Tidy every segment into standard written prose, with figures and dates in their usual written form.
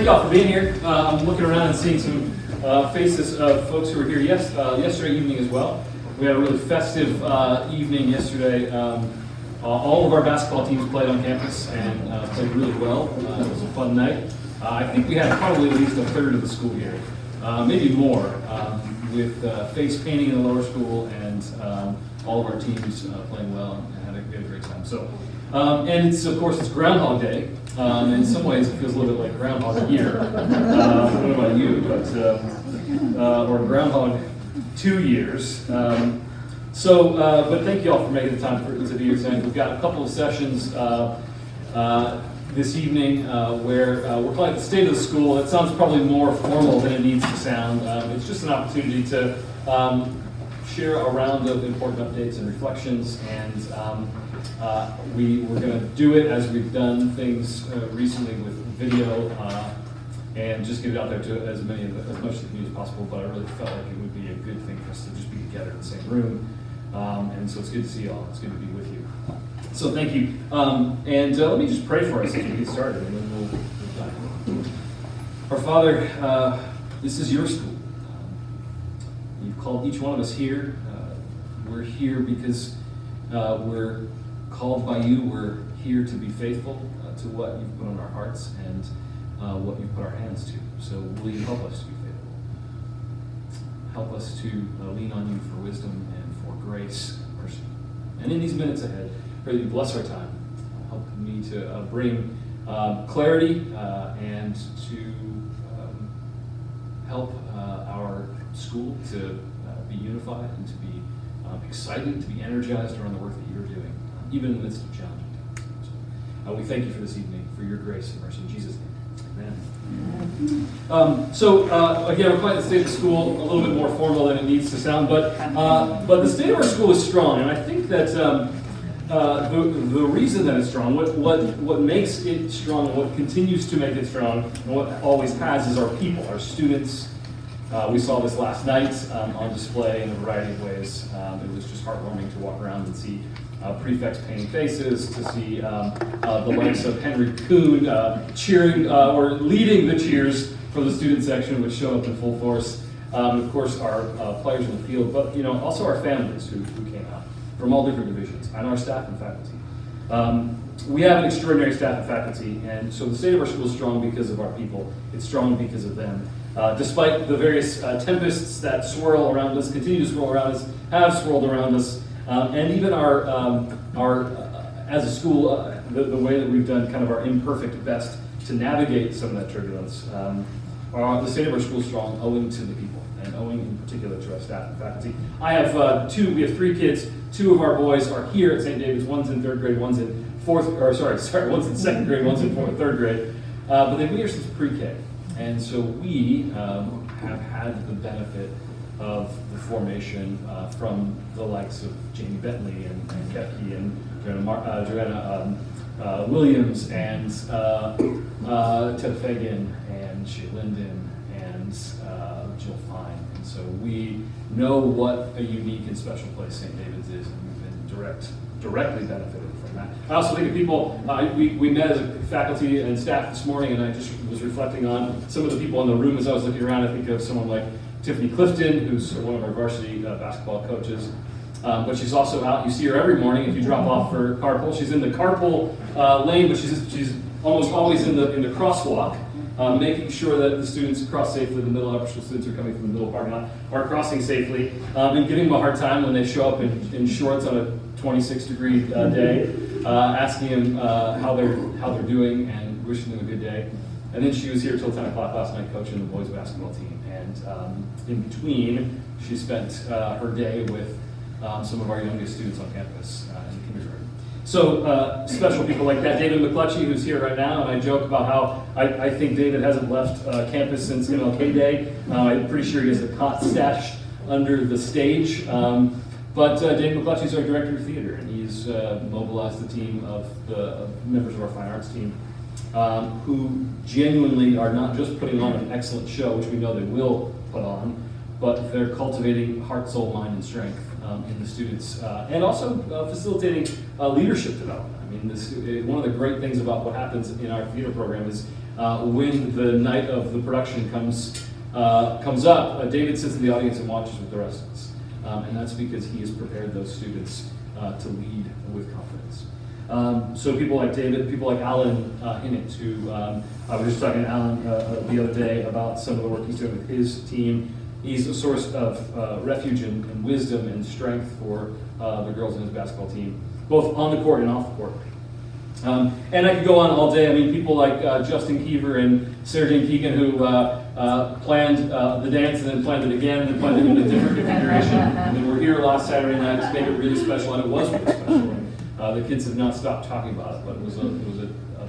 y'all for being here. I'm looking around and seeing some faces of folks who were here yesterday evening as well. We had a really festive evening yesterday. All of our basketball teams played on campus and played really well. It was a fun night. I think we had probably at least a third of the school here, maybe more, with face painting in the lower school and all of our teams playing well and had a great time. So, and it's of course it's Groundhog Day. In some ways, it feels a little bit like Groundhog Year. I don't know about you, but or Groundhog 2 years. But thank you all for making the time to be here tonight. We've got a couple of sessions this evening where we're calling it the State of the School. It sounds probably more formal than it needs to sound. It's just an opportunity to share a round of important updates and reflections, and we're going to do it as we've done things recently with video, and just get it out there to as much of the community as possible. But I really felt like it would be a good thing for us to just be together in the same room, and so it's good to see you all. It's good to be with you. So thank you, and let me just pray for us as we get started, and then we'll dive in. Our Father, this is your school. You've called each one of us here. We're here because we're called by you. We're here to be faithful to what you've put on our hearts and what you've put our hands to. So will you help us to be faithful? Help us to lean on you for wisdom and for grace and mercy. And in these minutes ahead, pray that you bless our time. Help me to bring clarity and to help our school to be unified and to be excited, to be energized around the work that you're doing, even in the midst of challenging times. So, we thank you for this evening, for your grace and mercy. In Jesus' name, amen. Again, we're calling the State of the School a little bit more formal than it needs to sound, but the state of our school is strong, and I think that the reason that it's strong, what makes it strong, and what continues to make it strong, and what always has, is our people, our students. We saw this last night on display in a variety of ways. It was just heartwarming to walk around and see prefects painting faces, to see the likes of Henry Kuhn cheering or leading the cheers for the student section, which showed up in full force. Of course, our players in the field, but also our families who came out from all different divisions, and our staff and faculty. We have an extraordinary staff and faculty, and so the state of our school is strong because of our people. It's strong because of them. Despite the various tempests that swirl around us, continue to swirl around us, have swirled around us, and even our as a school, the way that we've done kind of our imperfect best to navigate some of that turbulence, the state of our school is strong owing to the people, and owing in particular to our staff and faculty. We have 3 kids. 2 of our boys are here at St. David's. One's in 3rd grade, one's in one's in 2nd grade, one's in 3rd grade. But they've been here since pre-K. And so we have had the benefit of the formation from the likes of Jamie Bentley and Kepke and Joanna Williams and Ted Fagan and Shea Linden and Jill Fine. And so we know what a unique and special place St. David's is, and we've been directly benefited from that. I also think of people, we met as a faculty and staff this morning, and I just was reflecting on some of the people in the room as I was looking around. I think of someone like Tiffany Clifton, who's one of our varsity basketball coaches. But she's also out. You see her every morning if you drop off for carpool. She's in the carpool lane, but she's almost always in the crosswalk, making sure that the students cross safely. The middle upper school students are coming from the middle parking lot are crossing safely, and giving them a hard time when they show up in shorts on a 26-degree day, asking them how they're doing and wishing them a good day. And then she was here till 10 o'clock last night coaching the boys basketball team. And in between, she spent her day with some of our youngest students on campus in kindergarten. So special people like that. David Mcclutchy, who's here right now, and I joke about how I think David hasn't left campus since MLK Day. I'm pretty sure he has a cot stashed under the stage. But David Mcclutchy is our director of theater, and he's mobilized the team of the members of our fine arts team who genuinely are not just putting on an excellent show, which we know they will put on, but they're cultivating heart, soul, mind, and strength in the students, and also facilitating leadership development. I mean, one of the great things about what happens in our theater program is when the night of the production comes up, David sits in the audience and watches with the rest of us. And that's because he has prepared those students to lead with confidence. So people like David, people like Alan Hinnett, who I was just talking to Alan the other day about some of the work he's doing with his team. He's a source of refuge and wisdom and strength for the girls in his basketball team, both on the court and off the court. And I could go on all day. I mean, people like Justin Keever and Sarah Jane Keegan, who planned the dance and then planned it again and then planned it in a different configuration. And then we're here last Saturday night to make it really special, and it was really special. And, the kids have not stopped talking about it, but it was a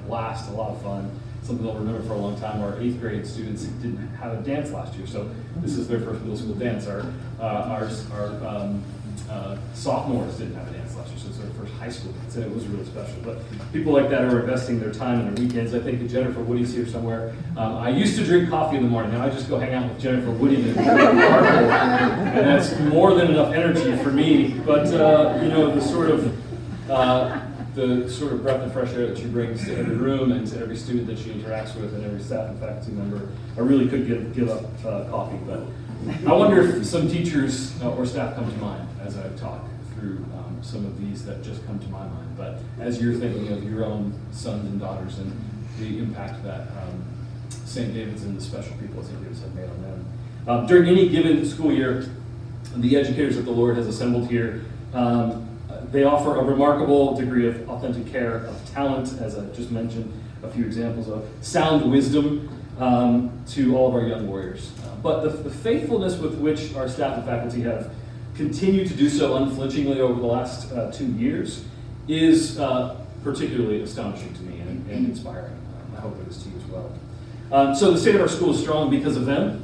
blast, a lot of fun. Something they'll remember for a long time. Our 8th grade students didn't have a dance last year, so this is their first middle school dance. Our sophomores didn't have a dance last year, so it's their first high school dance, and it was really special. But people like that are investing their time and their weekends. I think Jennifer Woody's here somewhere. I used to drink coffee in the morning. Now I just go hang out with Jennifer Woody and and that's more than enough energy for me. But the sort of breath of fresh air that she brings to every room and to every student that she interacts with and every staff and faculty member, I really could give up coffee. But I wonder if some teachers or staff come to mind as I talk through some of these that just come to my mind. But as you're thinking of your own sons and daughters and the impact that St. David's and the special people at St. David's have made on them. During any given school year, the educators that the Lord has assembled here, they offer a remarkable degree of authentic care, of talent, as I just mentioned, a few examples of sound wisdom to all of our young warriors. But the faithfulness with which our staff and faculty have continued to do so unflinchingly over the last 2 years is particularly astonishing to me and inspiring. I hope it is to you as well. So the state of our school is strong because of them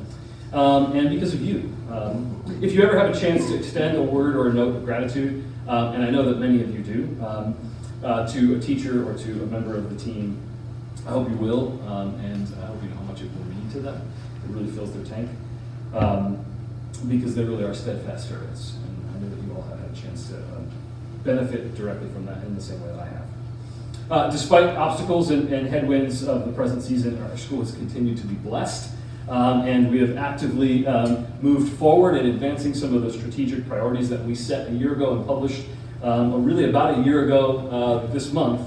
and because of you. If you ever have a chance to extend a word or a note of gratitude, and I know that many of you do, to a teacher or to a member of the team, I hope you will, and I hope you know how much it will mean to them. It really fills their tank, because they really are steadfast servants, and I know that you all have had a chance to benefit directly from that in the same way that I have. Despite obstacles and headwinds of the present season, our school has continued to be blessed. And we have actively moved forward in advancing some of the strategic priorities that we set a year ago and published really about a year ago this month.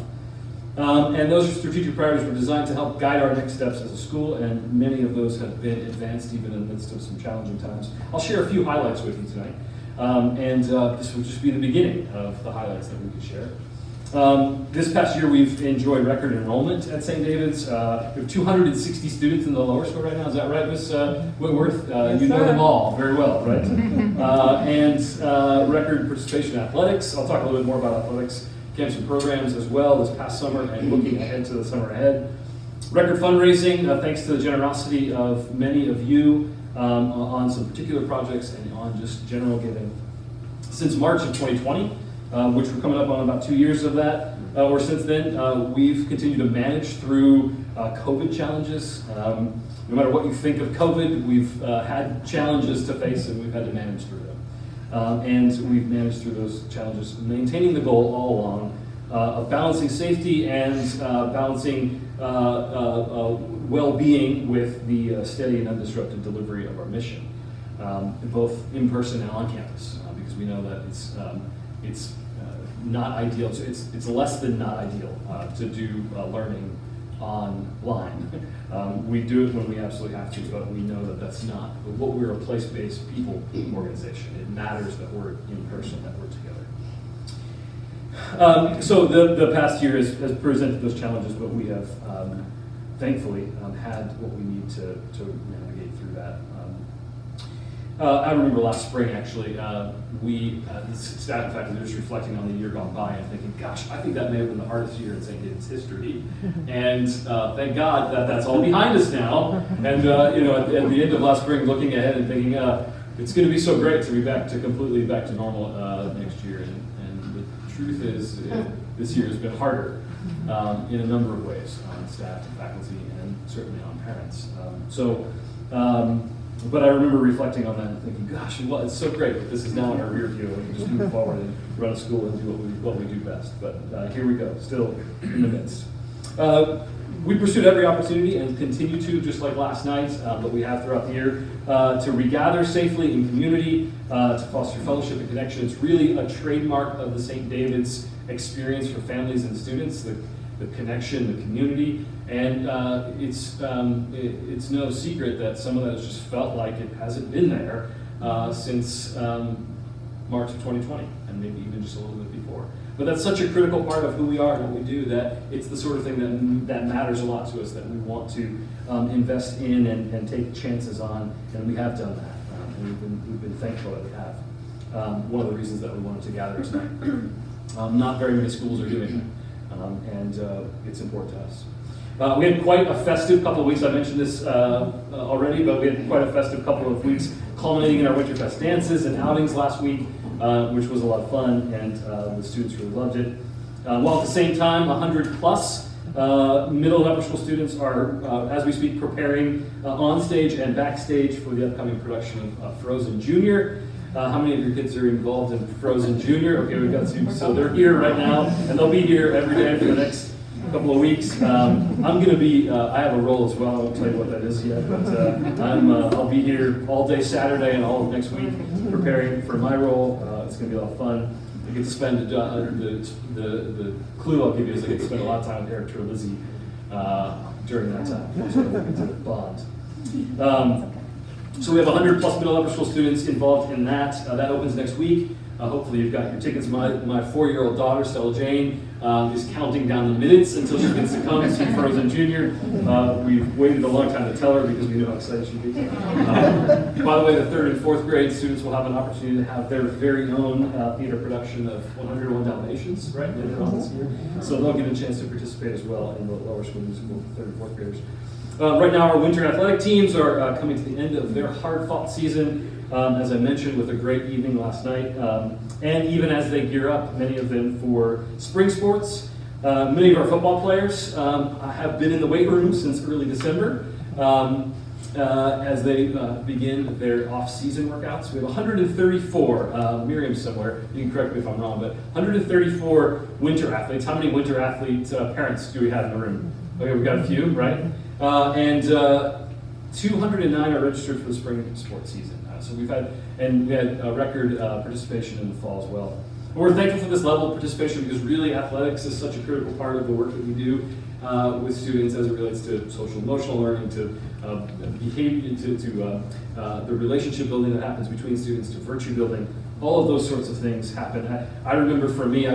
And those strategic priorities were designed to help guide our next steps as a school, and many of those have been advanced even in the midst of some challenging times. I'll share a few highlights with you tonight, and this will just be the beginning of the highlights that we could share. This past year, we've enjoyed record enrollment at St. David's. We have 260 students in the lower school right now. Is that right, Ms. Whitworth? Yes, you know sir. them all very well, right? And record participation in athletics. I'll talk a little bit more about athletics, camps and programs as well this past summer and looking ahead to the summer ahead. Record fundraising, thanks to the generosity of many of you on some particular projects and on just general giving. Since March of 2020, which we're coming up on about 2 years of that, or since then, we've continued to manage through COVID challenges. No matter what you think of COVID, we've had challenges to face and we've had to manage through them. And we've managed through those challenges, maintaining the goal all along of balancing safety and balancing well-being with the steady and undisrupted delivery of our mission, both in person and on campus, because we know that it's not ideal. It's less than not ideal to do learning online. We do it when we absolutely have to, but we know that that's not. But we're a place-based people organization. It matters that we're in person, that we're together. So the past year has presented those challenges, but we have thankfully had what we need to navigate through that. I remember last spring, actually, the staff and faculty were just reflecting on the year gone by and thinking, gosh, I think that may have been the hardest year in St. David's history. And thank God that that's all behind us now. And at the end of last spring, looking ahead and thinking, it's going to be so great to be completely back to normal next year. And the truth is, this year has been harder in a number of ways on staff and faculty and certainly on parents. But I remember reflecting on that and thinking, gosh, well, it's so great that this is now in our rear view. We can just move forward and run a school and do what we do best. But here we go, still in the midst. We pursued every opportunity and continue to, just like last night, but we have throughout the year, to regather safely in community, to foster fellowship and connection. It's really a trademark of the St. David's experience for families and students, the connection, the community, and it's no secret that some of that has just felt like it hasn't been there since March of 2020, and maybe even just a little bit before. But that's such a critical part of who we are and what we do that it's the sort of thing that matters a lot to us, that we want to invest in and take chances on, and we have done that. And we've been thankful that we have. One of the reasons that we wanted to gather tonight. Not very many schools are doing that, and it's important to us. We had quite a festive couple of weeks. I mentioned this already, but we had quite a festive couple of weeks culminating in our Winterfest Dances and outings last week, which was a lot of fun, and the students really loved it. While at the same time, 100 plus middle and upper school students are, as we speak, preparing on stage and backstage for the upcoming production of Frozen Junior. How many of your kids are involved in Frozen Junior? Okay, we've got two, so they're here right now, and they'll be here every day for the next couple of weeks. I'm going to be, I have a role as well, I won't tell you what that is yet, but I'll be here all day Saturday and all of next week preparing for my role. It's going to be a lot of fun. I get to spend, the clue I'll give you is I get to spend a lot of time with Eric Terlizzi during that time, so we get to bond. So we have 100 plus middle upper school students involved in that. That opens next week. Hopefully you've got your tickets. My 4-year-old daughter, Stella Jane, is counting down the minutes until she gets to come see Frozen Junior. We've waited a long time to tell her because we know how excited she'll be. By the way, the 3rd and 4th grade students will have an opportunity to have their very own theater production of 101 Dalmatians, right, later on this year. So they'll get a chance to participate as well in the lower school musical for 3rd and 4th graders. Right now, our winter athletic teams are coming to the end of their hard-fought season, as I mentioned, with a great evening last night. And even as they gear up, many of them for spring sports. Many of our football players have been in the weight room since early December as they begin their off-season workouts. We have 134, Miriam's somewhere, you can correct me if I'm wrong, but 134 winter athletes. How many winter athlete parents do we have in the room? Okay, we've got a few, right? And 209 are registered for the spring sports season. So we had a record participation in the fall as well. And we're thankful for this level of participation because really athletics is such a critical part of the work that we do with students as it relates to social emotional learning, to behavior, to the relationship building that happens between students, to virtue building. All of those sorts of things happen. I remember for me, I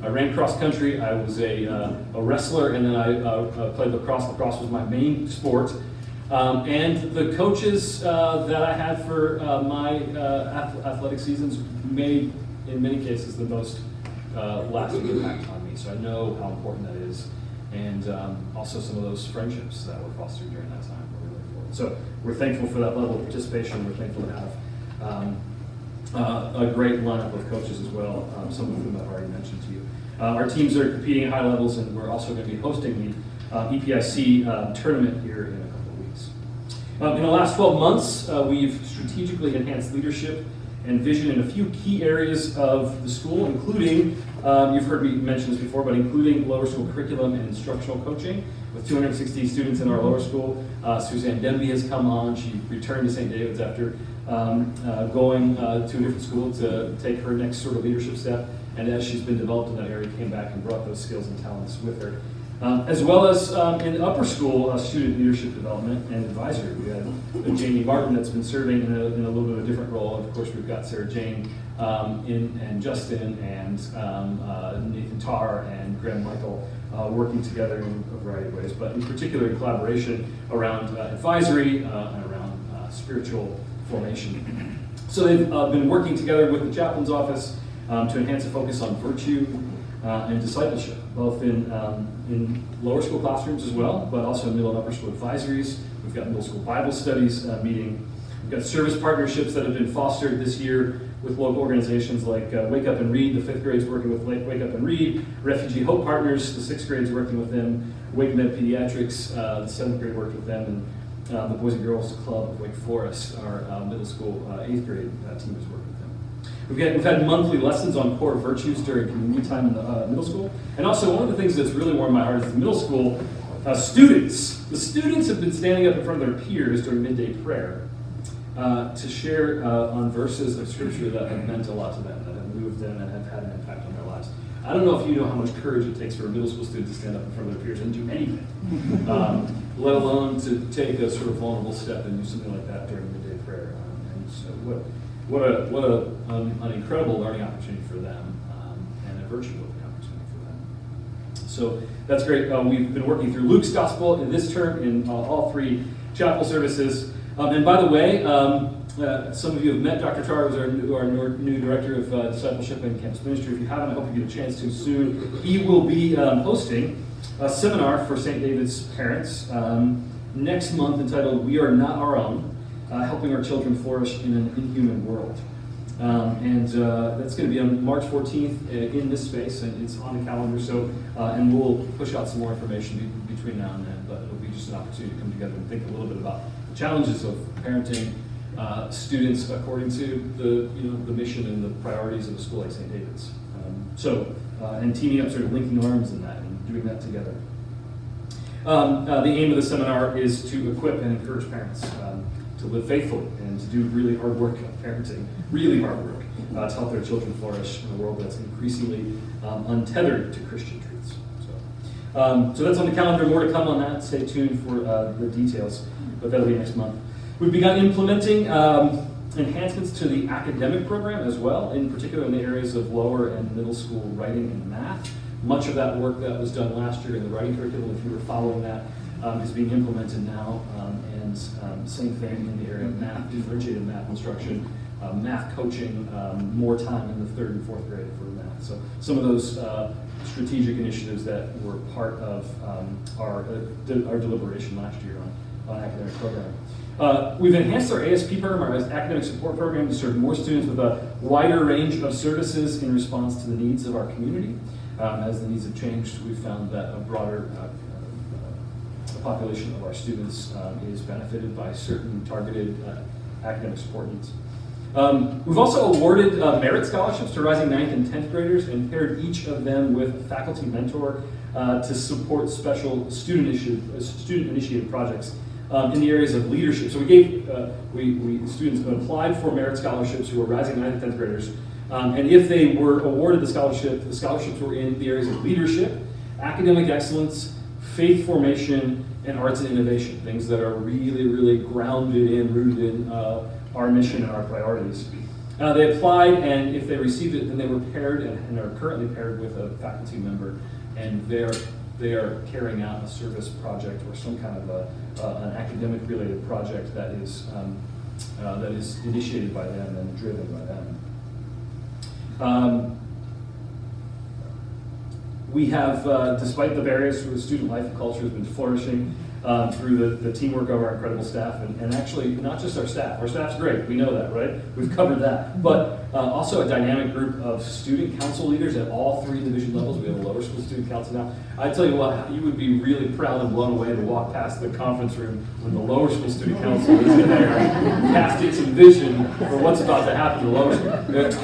ran cross country, I was a wrestler, and then I played lacrosse. Lacrosse was my main sport. And the coaches that I had for my athletic seasons made, in many cases, the most lasting impact on me. So I know how important that is. And also some of those friendships that were fostered during that time were really important. So we're thankful for that level of participation. We're thankful to have a great lineup of coaches as well, some of whom I've already mentioned to you. Our teams are competing at high levels, and we're also going to be hosting the EPIC tournament here in a couple of weeks. In the last 12 months, we've strategically enhanced leadership and vision in a few key areas of the school, including, you've heard me mention this before, but including lower school curriculum and instructional coaching. With 260 students in our lower school, Suzanne Denby has come on. She returned to St. David's after going to a different school to take her next sort of leadership step. And as she's been developed in that area, came back and brought those skills and talents with her. As well as in upper school, student leadership development and advisory. We have Jamie Martin that's been serving in a little bit of a different role. And of course, we've got Sarah Jane and Justin and Nathan Tarr and Graham Michael working together in a variety of ways, but in particular in collaboration around advisory and around spiritual formation. So they've been working together with the chaplain's office to enhance a focus on virtue and discipleship, both in lower school classrooms as well, but also in middle and upper school advisories. We've got middle school Bible studies meeting. We've got service partnerships that have been fostered this year with local organizations like Wake Up and Read. The 5th grade's working with Wake Up and Read. Refugee Hope Partners, the 6th grade's working with them. Wake Med Pediatrics, the 7th grade worked with them. the Boys and Girls Club of Wake Forest, our middle school 8th grade team is working with them. We've had monthly lessons on core virtues during community time in the middle school. And also, one of the things that's really warmed my heart is the middle school students. The students have been standing up in front of their peers during midday prayer to share on verses of Scripture that have meant a lot to them, that have moved them and have had an impact on their lives. I don't know if you know how much courage it takes for a middle school student to stand up in front of their peers and do anything, let alone to take a sort of vulnerable step and do something like that during midday prayer. And so what an incredible learning opportunity for them, and a virtue building opportunity for them. So that's great. We've been working through Luke's Gospel in this term in all 3 chapel services. And by the way, some of you have met Dr. Tar, who's our new director of discipleship and campus ministry. If you haven't, I hope you get a chance to soon. He will be hosting a seminar for St. David's parents next month entitled "We Are Not Our Own: Helping Our Children Flourish in an Inhuman World." And that's going to be on March 14th in this space, and it's on the calendar. So, and we'll push out some more information between now and then. But it'll be just an opportunity to come together and think a little bit about the challenges of parenting students according to the mission and the priorities of a school like St. David's. And teaming up, sort of linking arms in that and doing that together. The aim of the seminar is to equip and encourage parents to live faithfully and to do really hard work of parenting, really hard work, to help their children flourish in a world that's increasingly untethered to Christian truths. So that's on the calendar. More to come on that. Stay tuned for the details, but that'll be next month. We've begun implementing enhancements to the academic program as well, in particular in the areas of lower and middle school writing and math. Much of that work that was done last year in the writing curriculum, if you were following that, is being implemented now. And same thing in the area of math, differentiated math instruction, math coaching, more time in the 3rd and 4th grade for math. So some of those strategic initiatives that were part of our deliberation last year on academic programming. We've enhanced our ASP program, our academic support program, to serve more students with a wider range of services in response to the needs of our community. As the needs have changed, we've found that a broader population of our students is benefited by certain targeted academic support needs. We've also awarded merit scholarships to rising 9th and 10th graders and paired each of them with a faculty mentor to support special student-initiated projects in the areas of leadership. So we gave students applied for merit scholarships who were rising 9th and 10th graders, and if they were awarded the scholarships were in the areas of leadership, academic excellence, faith formation, and arts and innovation, things that are really, really grounded in, rooted in our mission and our priorities. They applied, and if they received it, then they were paired and are currently paired with a faculty member, and they are carrying out a service project or some kind of an academic-related project that is initiated by them and driven by them. We have, despite the barriers through student life and culture, has been flourishing through the teamwork of our incredible staff, and actually not just our staff. Our staff's great, we know that, right? We've covered that. But also a dynamic group of student council leaders at all 3 division levels. We have a lower school student council now. I tell you what, you would be really proud and blown away to walk past the conference room when the lower school student council is in there casting some vision for what's about to happen to the lower school.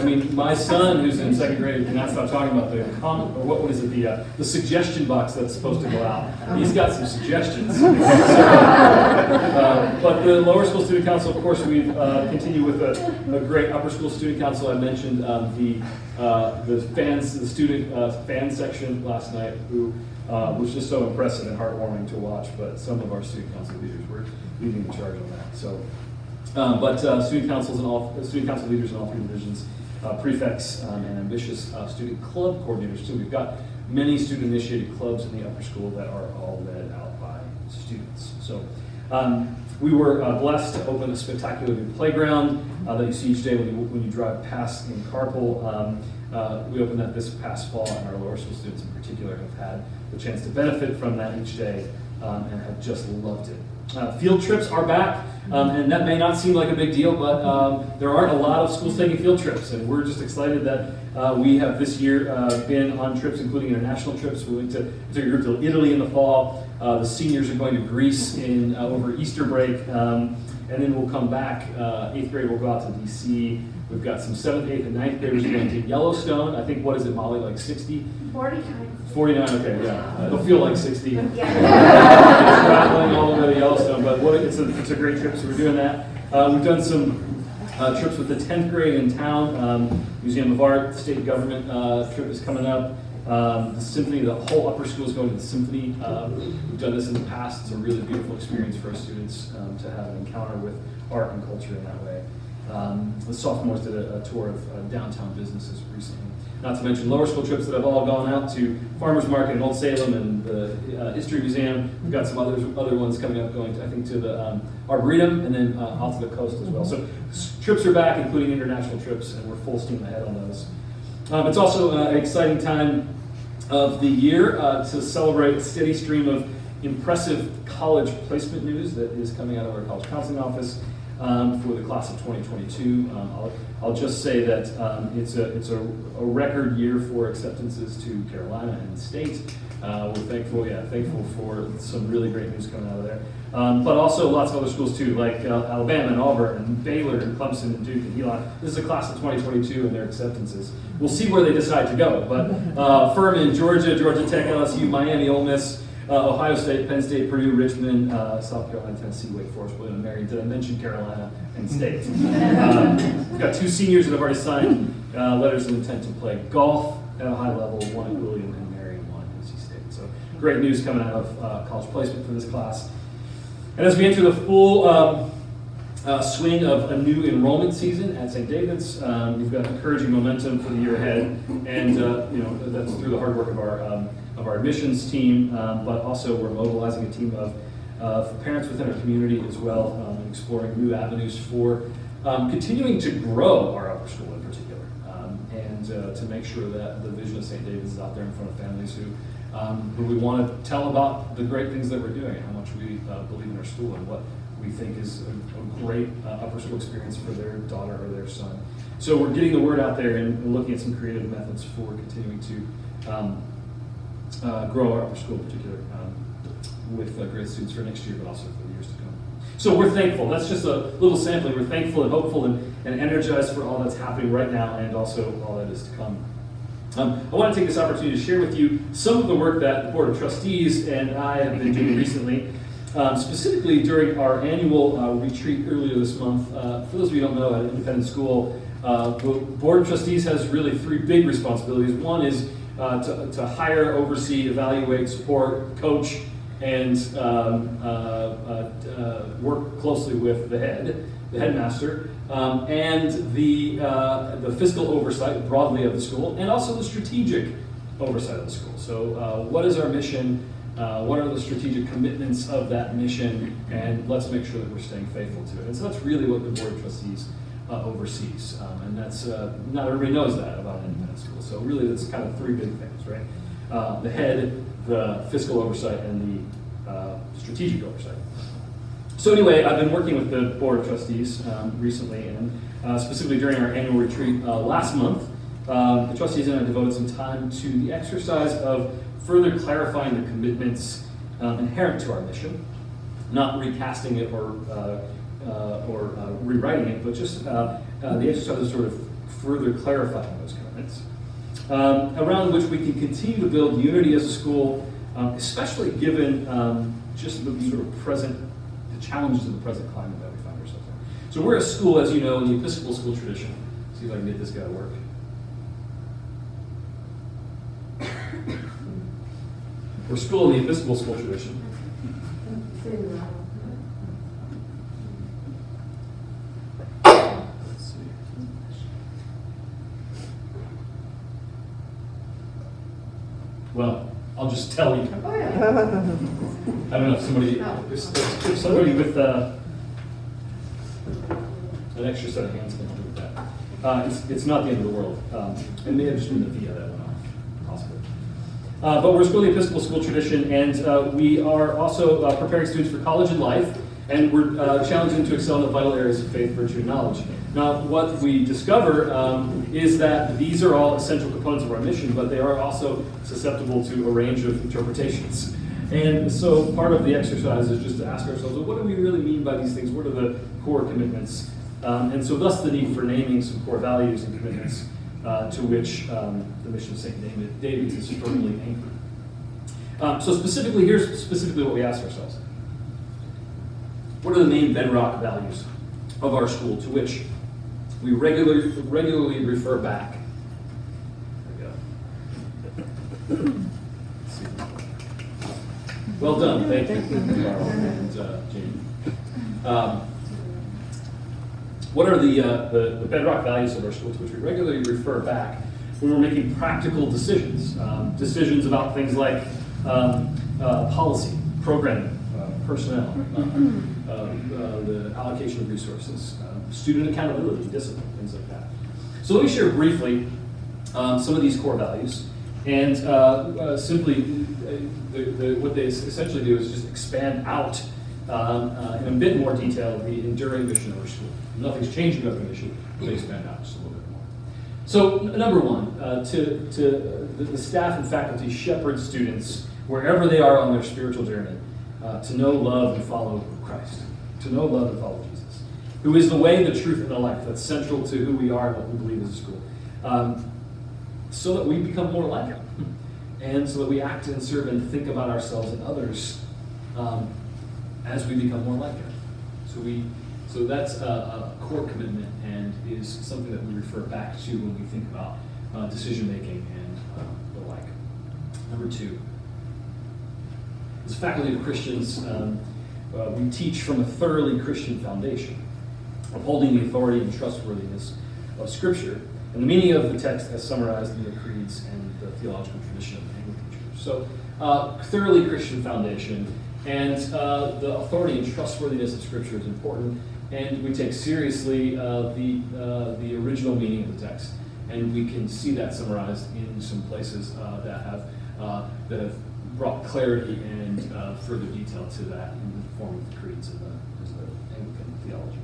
I mean, my son, who's in 2nd grade, cannot stop talking about the comment, or what is it, the suggestion box that's supposed to go out. He's got some suggestions. But the lower school student council, of course, we've continued with a great upper school student council. I mentioned the student fan section last night, who was just so impressive and heartwarming to watch. But some of our student council leaders were leading the charge on that. So, student council leaders in all 3 divisions, prefects, and ambitious student club coordinators too. We've got many student-initiated clubs in the upper school that are all led out by students. So we were blessed to open a spectacular new playground that you see each day when you drive past in carpool. We opened that this past fall, and our lower school students in particular have had the chance to benefit from that each day and have just loved it. Field trips are back, and that may not seem like a big deal, but there aren't a lot of schools taking field trips, and we're just excited that we have this year been on trips, including international trips. We took a group to Italy in the fall. The seniors are going to Greece over Easter break, and then we'll come back. 8th grade will go out to DC. We've got some 7th, 8th, and 9th graders going to Yellowstone. I think, what is it, Molly, like 60? 49. 49, okay, yeah. It'll feel like 60. Yeah. Traveling all the way to Yellowstone, but it's a great trip, so we're doing that. We've done some trips with the 10th grade in town. Museum of Art, the state government trip is coming up. The symphony, the whole upper school is going to the symphony. We've done this in the past. It's a really beautiful experience for our students to have an encounter with art and culture in that way. The sophomores did a tour of downtown businesses recently. Not to mention lower school trips that have all gone out to Farmers Market in Old Salem and the History Museum. We've got some other ones coming up, going to, I think, to the Arboretum and then out to the coast as well. So trips are back, including international trips, and we're full steam ahead on those. It's also an exciting time of the year to celebrate a steady stream of impressive college placement news that is coming out of our college counseling office for the class of 2022. I'll just say that it's a record year for acceptances to Carolina and State. We're thankful for some really great news coming out of there. But also lots of other schools too, like Alabama and Auburn and Baylor and Clemson and Duke and Elon. This is a class of 2022 and their acceptances. We'll see where they decide to go. But Furman, Georgia, Georgia Tech, LSU, Miami, Ole Miss, Ohio State, Penn State, Purdue, Richmond, South Carolina, Tennessee, Wake Forest, William and Mary. Did I mention Carolina and State? We've got 2 seniors that have already signed letters of intent to play golf at a high level, 1 at William and Mary and 1 at NC State. So great news coming out of college placement for this class. And as we enter the full swing of a new enrollment season at St. David's, we've got encouraging momentum for the year ahead, and that's through the hard work of our admissions team, but also we're mobilizing a team of parents within our community as well, and exploring new avenues for continuing to grow our upper school in particular, and to make sure that the vision of St. David's is out there in front of families who we want to tell about the great things that we're doing, and how much we believe in our school, and what we think is a great upper school experience for their daughter or their son. So we're getting the word out there and looking at some creative methods for continuing to grow our upper school in particular with great students for next year, but also for the years to come. So we're thankful. That's just a little sampling. We're thankful and hopeful and energized for all that's happening right now, and also all that is to come. I want to take this opportunity to share with you some of the work that the Board of Trustees and I have been doing recently, specifically during our annual retreat earlier this month. For those of you who don't know, at Independent School, the Board of Trustees has really 3 big responsibilities. One is to hire, oversee, evaluate, support, coach, and work closely with the headmaster, and the fiscal oversight broadly of the school, and also the strategic oversight of the school. So what is our mission? What are the strategic commitments of that mission? And let's make sure that we're staying faithful to it. And so that's really what the Board of Trustees oversees. And that's, not everybody knows that about an independent school. So really that's kind of 3 big things, right? The head, the fiscal oversight, and the strategic oversight. So anyway, I've been working with the Board of Trustees recently, and specifically during our annual retreat last month, the trustees and I devoted some time to the exercise of further clarifying the commitments inherent to our mission, not recasting it or rewriting it, but just the exercise of sort of further clarifying those commitments, around which we can continue to build unity as a school, especially given just the sort of the challenges of the present climate that we find ourselves in. So we're a school, as you know, in the Episcopal school tradition. See if I can get this guy to work. We're a school in the Episcopal school tradition. Let's see. Well, I'll just tell you. Oh, yeah. I don't know if somebody with an extra set of hands can do with that. It's not the end of the world. It may have just been the via that went off, possibly. But we're a school of the Episcopal school tradition, and we are also preparing students for college and life, and we're challenging them to excel in the vital areas of faith, virtue, and knowledge. Now, what we discover is that these are all essential components of our mission, but they are also susceptible to a range of interpretations. And so part of the exercise is just to ask ourselves, well, what do we really mean by these things? What are the core commitments? And so thus the need for naming some core values and commitments to which the mission of St-Davids is firmly anchored. So specifically, here's specifically what we ask ourselves. What are the main bedrock values of our school to which we regularly refer back? There we go. Well done, thank you, Carl and Jane. What are the bedrock values of our school to which we regularly refer back when we're making practical decisions? Decisions about things like policy, programming, personnel, the allocation of resources, student accountability, discipline, things like that. So let me share briefly some of these core values, and simply what they essentially do is just expand out in a bit more detail the enduring mission of our school. Nothing's changing about the mission, but they expand out just a little bit more. So number one, the staff and faculty shepherd students wherever they are on their spiritual journey to know, love, and follow Christ. To know, love, and follow Jesus, who is the way, the truth, and the life. That's central to who we are and what we believe as a school. So that we become more like Him. And so that we act and serve and think about ourselves and others as we become more like Him. So that's a core commitment and is something that we refer back to when we think about decision making and the like. Number two, as a faculty of Christians, we teach from a thoroughly Christian foundation, upholding the authority and trustworthiness of Scripture and the meaning of the text as summarized in the creeds and the theological tradition of the Anglican Church. So, thoroughly Christian foundation, and the authority and trustworthiness of Scripture is important, and we take seriously the original meaning of the text, and we can see that summarized in some places that have brought clarity and further detail to that in the form of the creeds and the Anglican theology.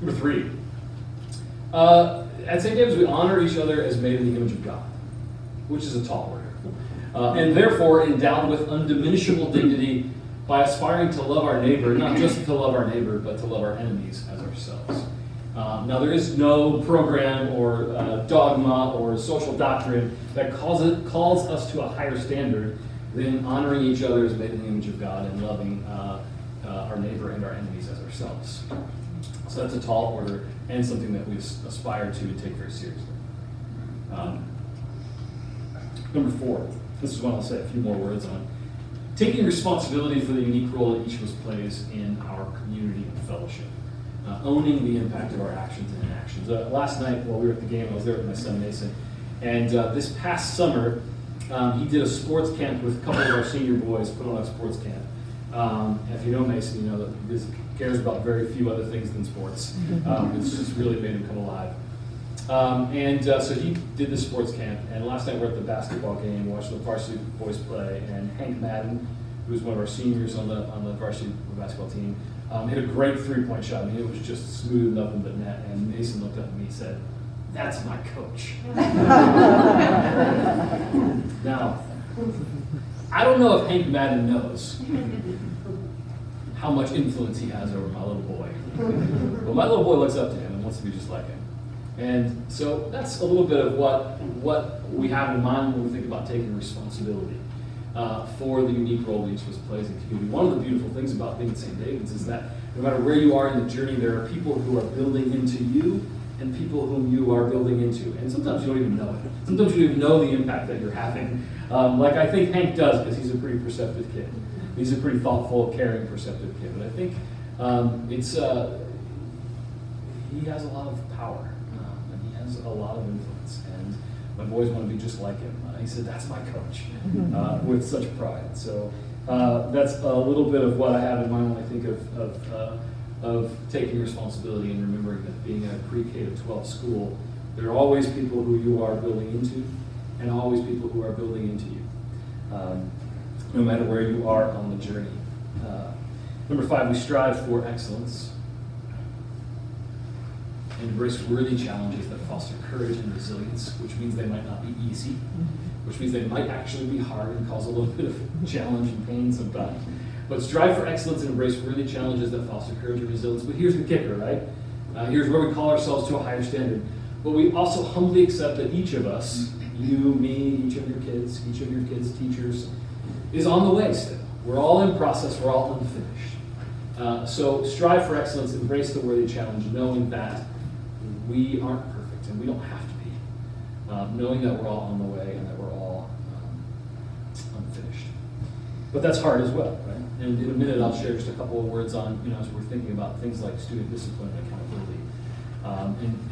Number three. At St. David's, we honor each other as made in the image of God, which is a tall order, and therefore endowed with undiminishable dignity by aspiring to love our neighbor, not just to love our neighbor, but to love our enemies as ourselves. Now, there is no program or dogma or social doctrine that calls us to a higher standard than honoring each other as made in the image of God and loving our neighbor and our enemies as ourselves. So that's a tall order and something that we aspire to and take very seriously. Number four, this is one I'll say a few more words on. Taking responsibility for the unique role that each of us plays in our community and fellowship. Owning the impact of our actions and inactions. Last night while we were at the game, I was there with my son Mason, and this past summer, he did a sports camp with a couple of our senior boys, put on a sports camp. If you know Mason, you know that he cares about very few other things than sports. It's just really made him come alive. So he did this sports camp, and last night we were at the basketball game, watched the varsity boys play, and Hank Madden, who was one of our seniors on the varsity basketball team, hit a great three-point shot. I mean, it was just smooth, nothing but net, and Mason looked up at me and said, "That's my coach." Now, I don't know if Hank Madden knows how much influence he has over my little boy. But my little boy looks up to him and wants to be just like him. And so that's a little bit of what we have in mind when we think about taking responsibility for the unique role that each of us plays in the community. One of the beautiful things about being at St. David's is that no matter where you are in the journey, there are people who are building into you and people whom you are building into. And sometimes you don't even know it. Sometimes you don't even know the impact that you're having. Like I think Hank does, because he's a pretty perceptive kid. He's a pretty thoughtful, caring, perceptive kid. But I think he has a lot of power, and he has a lot of influence. And my boys want to be just like him. He said, "That's my coach," with such pride. So that's a little bit of what I have in mind when I think of taking responsibility and remembering that being in a pre-K to 12 school, there are always people who you are building into, and always people who are building into you, no matter where you are on the journey. Number 5, we strive for excellence. Embrace worthy challenges that foster courage and resilience, which means they might not be easy, which means they might actually be hard and cause a little bit of challenge and pain sometimes. But strive for excellence and embrace worthy challenges that foster courage and resilience. But here's the kicker, right? Here's where we call ourselves to a higher standard. But we also humbly accept that each of us, you, me, each of your kids, teachers, is on the way still. We're all in process, we're all unfinished. So strive for excellence, embrace the worthy challenge, knowing that we aren't perfect and we don't have to be. Knowing that we're all on the way and that we're all unfinished. But that's hard as well, right? And in a minute I'll share just a couple of words on, as we're thinking about things like student discipline and accountability.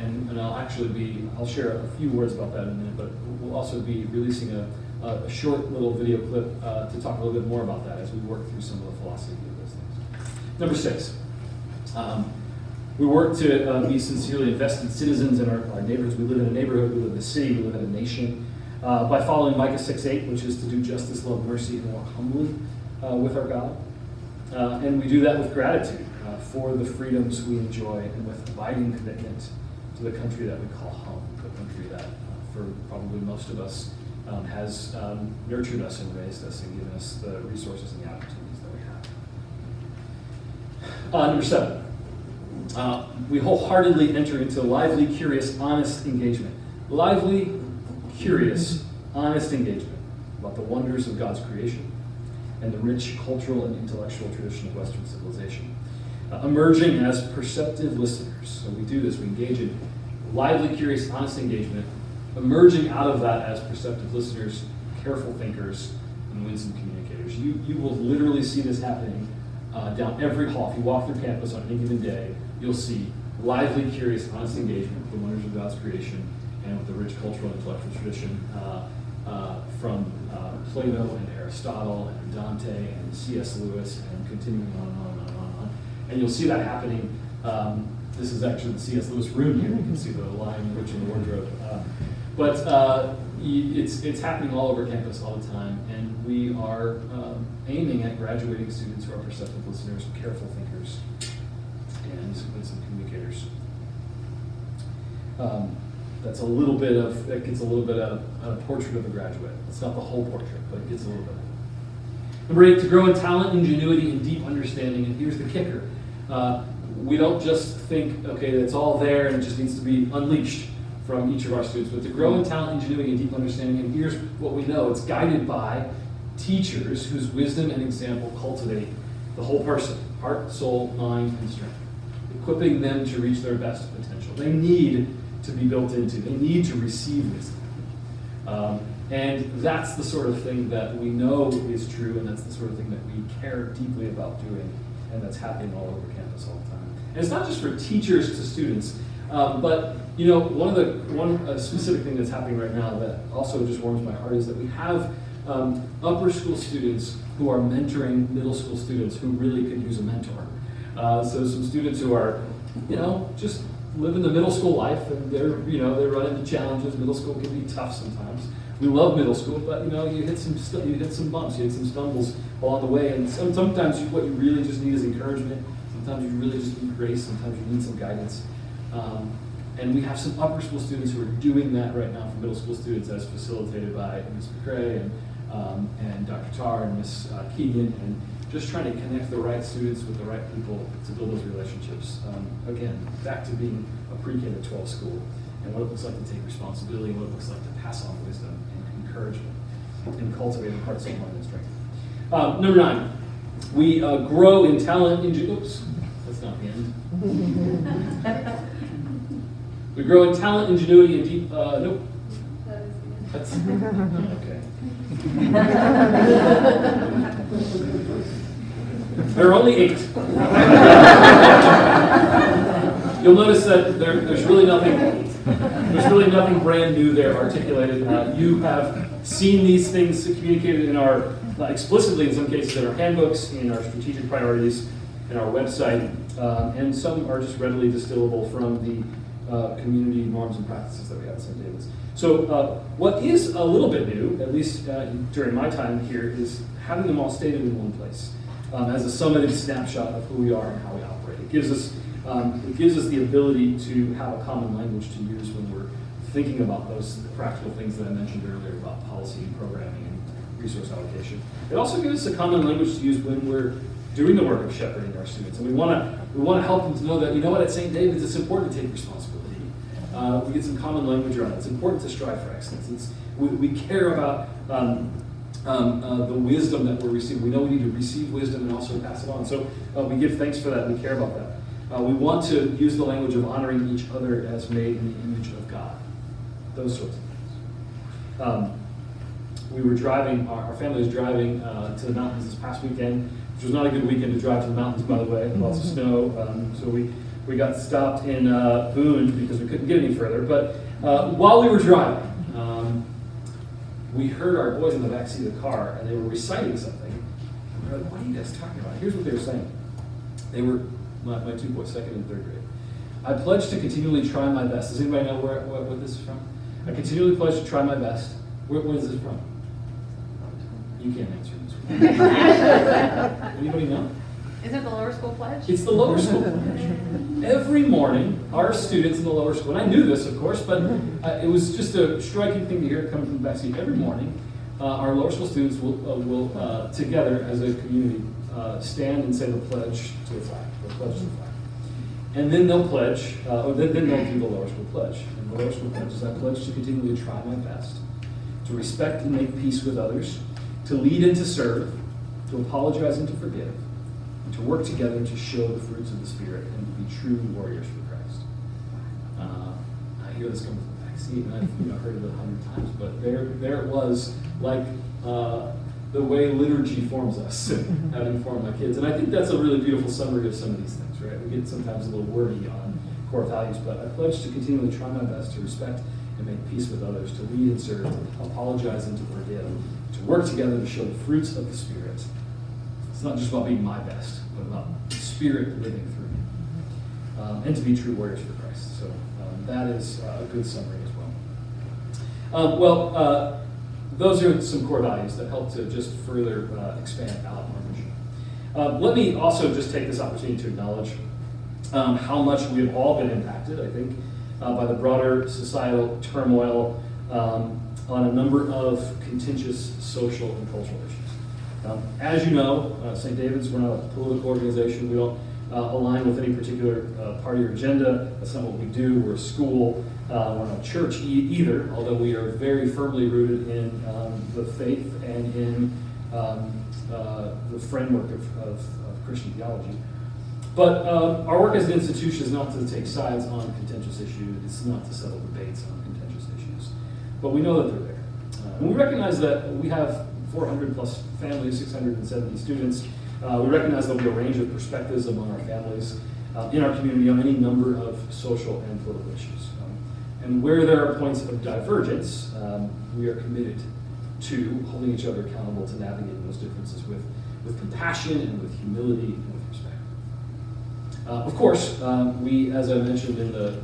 And I'll share a few words about that in a minute, but we'll also be releasing a short little video clip to talk a little bit more about that as we work through some of the philosophy of those things. Number 6, we work to be sincerely invested citizens in our neighborhoods. We live in a neighborhood, we live in a city, we live in a nation. By following Micah 6:8, which is to do justice, love, mercy, and walk humbly with our God. And we do that with gratitude for the freedoms we enjoy and with abiding commitment to the country that we call home, the country that for probably most of us has nurtured us and raised us and given us the resources and the opportunities that we have. Number 7, we wholeheartedly enter into lively, curious, honest engagement. Lively, curious, honest engagement about the wonders of God's creation and the rich cultural and intellectual tradition of Western civilization. Emerging as perceptive listeners. So we do this, we engage in lively, curious, honest engagement, emerging out of that as perceptive listeners, careful thinkers, and winsome communicators. You will literally see this happening down every hall. If you walk through campus on any given day, you'll see lively, curious, honest engagement with the wonders of God's creation and with the rich cultural and intellectual tradition from Plato and Aristotle and Dante and C.S. Lewis and continuing on and on and on and on. And you'll see that happening. This is actually the C.S. Lewis room here. You can see the Lion, the Witch, and the Wardrobe. But it's happening all over campus all the time, and we are aiming at graduating students who are perceptive listeners, careful thinkers, and winsome communicators. That gets a little bit of a portrait of a graduate. It's not the whole portrait, but it gets a little bit. Number 8, to grow in talent, ingenuity, and deep understanding. And here's the kicker. We don't just think, okay, it's all there and it just needs to be unleashed from each of our students, but to grow in talent, ingenuity, and deep understanding. And here's what we know. It's guided by teachers whose wisdom and example cultivate the whole person, heart, soul, mind, and strength, equipping them to reach their best potential. They need to be built into. They need to receive wisdom. And that's the sort of thing that we know is true, and that's the sort of thing that we care deeply about doing, and that's happening all over campus all the time. And it's not just for teachers to students, but one specific thing that's happening right now that also just warms my heart is that we have upper school students who are mentoring middle school students who really could use a mentor. So some students who are, just living the middle school life, and they run into challenges. Middle school can be tough sometimes. We love middle school, but you hit some bumps, you hit some stumbles along the way, and sometimes what you really just need is encouragement. Sometimes you really just need grace. Sometimes you need some guidance. And we have some upper school students who are doing that right now for middle school students, as facilitated by Ms. McCrae and Dr. Tarr and Ms. Keegan, and just trying to connect the right students with the right people to build those relationships. Again, back to being a pre-K to 12 school, and what it looks like to take responsibility, and what it looks like to pass on wisdom and encouragement and cultivate the heart, soul, mind, and strength. Number 9, we grow in talent. Oops, that's not the end. We grow in talent, ingenuity, and deep. Nope. That's okay. There are only 8. You'll notice that there's really nothing brand new there articulated. You have seen these things communicated in our, explicitly in some cases, in our handbooks, in our strategic priorities, in our website, and some are just readily distillable from the community norms and practices that we have at St. David's. So what is a little bit new, at least during my time here, is having them all stated in one place as a summative snapshot of who we are and how we operate. It gives us the ability to have a common language to use when we're thinking about those practical things that I mentioned earlier about policy and programming and resource allocation. It also gives us a common language to use when we're doing the work of shepherding our students. And we want to help them to know that, you know what, at St. David's it's important to take responsibility. We get some common language around it. It's important to strive for excellence. We care about the wisdom that we're receiving. We know we need to receive wisdom and also pass it on. So we give thanks for that. We care about that. We want to use the language of honoring each other as made in the image of God. Those sorts of things. We were driving, our family was driving to the mountains this past weekend, which was not a good weekend to drive to the mountains, by the way, lots of snow. So we got stopped in Boone because we couldn't get any further. But while we were driving, we heard our boys in the back seat of the car, and they were reciting something. And we were like, what are you guys talking about? Here's what they were saying. They were, my two boys, second and third grade. I pledge to continually try my best. Does anybody know what this is from? I continually pledge to try my best. What is this from? You can't answer this one. Anybody know? Is it the lower school pledge? It's the lower school pledge. Every morning, our students in the lower school, and I knew this, of course, but it was just a striking thing to hear coming from the backseat. Every morning, our lower school students will together as a community, stand and say the pledge to the flag, the pledge to the flag. And then they'll pledge, or then they'll do the lower school pledge. And the lower school pledge is I pledge to continually try my best, to respect and make peace with others, to lead and to serve, to apologize and to forgive, and to work together to show the fruits of the Spirit and to be true warriors for Christ. I hear this coming from the back seat, and I've heard it 100 times, but there it was, like the way liturgy forms us, having formed my kids. And I think that's a really beautiful summary of some of these things, right? We get sometimes a little wordy on core values, but I pledge to continually try my best to respect and make peace with others, to lead and serve, to apologize and to forgive, to work together to show the fruits of the Spirit. It's not just about being my best, but about the Spirit living through me, and to be true warriors for Christ. So that is a good summary as well. Those are some core values that help to just further expand out our mission. Let me also just take this opportunity to acknowledge how much we have all been impacted, I think, by the broader societal turmoil on a number of contentious social and cultural issues. As you know, St. David's, we're not a political organization. We don't align with any particular party or agenda. That's not what we do. We're a school. We're not a church either, although we are very firmly rooted in the faith and in the framework of Christian theology. But our work as an institution is not to take sides on contentious issues. It's not to settle debates on contentious issues. But we know that they're there. And we recognize that we have 400 plus families, 670 students. We recognize there'll be a range of perspectives among our families in our community on any number of social and political issues. And where there are points of divergence, we are committed to holding each other accountable to navigating those differences with compassion and with humility and with respect. Of course, we, as I mentioned in the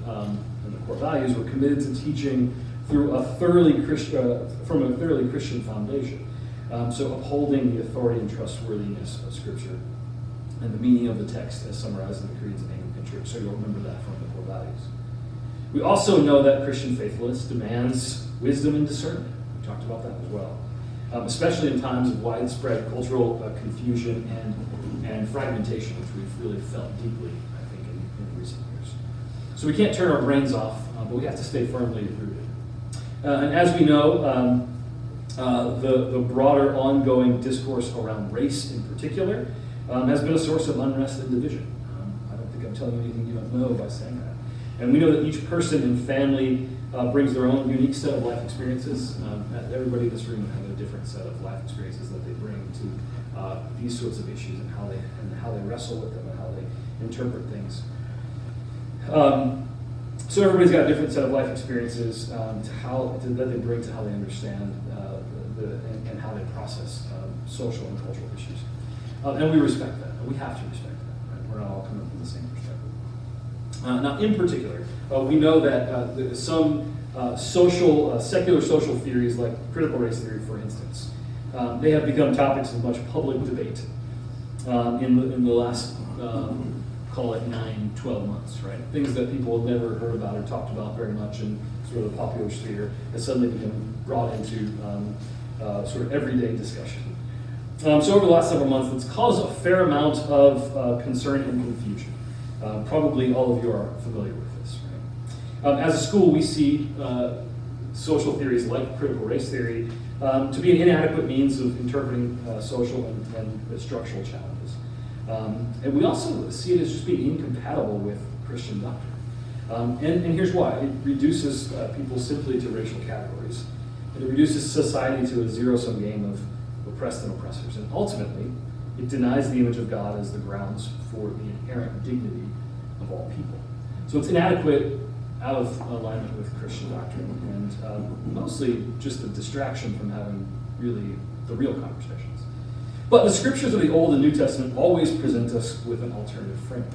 core values, we're committed to teaching through a thoroughly Christian foundation. So upholding the authority and trustworthiness of Scripture and the meaning of the text as summarized in the creeds of the Anglican Church. So you'll remember that from the core values. We also know that Christian faithfulness demands wisdom and discernment. We talked about that as well, especially in times of widespread cultural confusion and fragmentation, which we've really felt deeply, I think, in recent years. So we can't turn our brains off, but we have to stay firmly rooted. And as we know, the broader ongoing discourse around race in particular has been a source of unrest and division. I don't think I'm telling you anything you don't know by saying that. And we know that each person and family brings their own unique set of life experiences. Everybody in this room has a different set of life experiences that they bring to these sorts of issues and how they wrestle with them and how they interpret things. So everybody's got a different set of life experiences that they bring to how they understand and how they process social and cultural issues. And we respect that. And we have to respect that. Right? We're not all coming from the same perspective. Now, in particular, we know that some secular social theories, like critical race theory, for instance, they have become topics of much public debate in the last, call it 9-12 months, right? Things that people have never heard about or talked about very much in sort of the popular sphere has suddenly been brought into sort of everyday discussion. So over the last several months, it's caused a fair amount of concern and confusion. Probably all of you are familiar with this, right? As a school, we see social theories like critical race theory to be an inadequate means of interpreting social and structural challenges. And we also see it as just being incompatible with Christian doctrine. And here's why. It reduces people simply to racial categories. And it reduces society to a zero-sum game of oppressed and oppressors. And ultimately, it denies the image of God as the grounds for the inherent dignity of all people. So it's inadequate, out of alignment with Christian doctrine, and mostly just a distraction from having really the real conversations. But the scriptures of the Old and New Testament always present us with an alternative framework.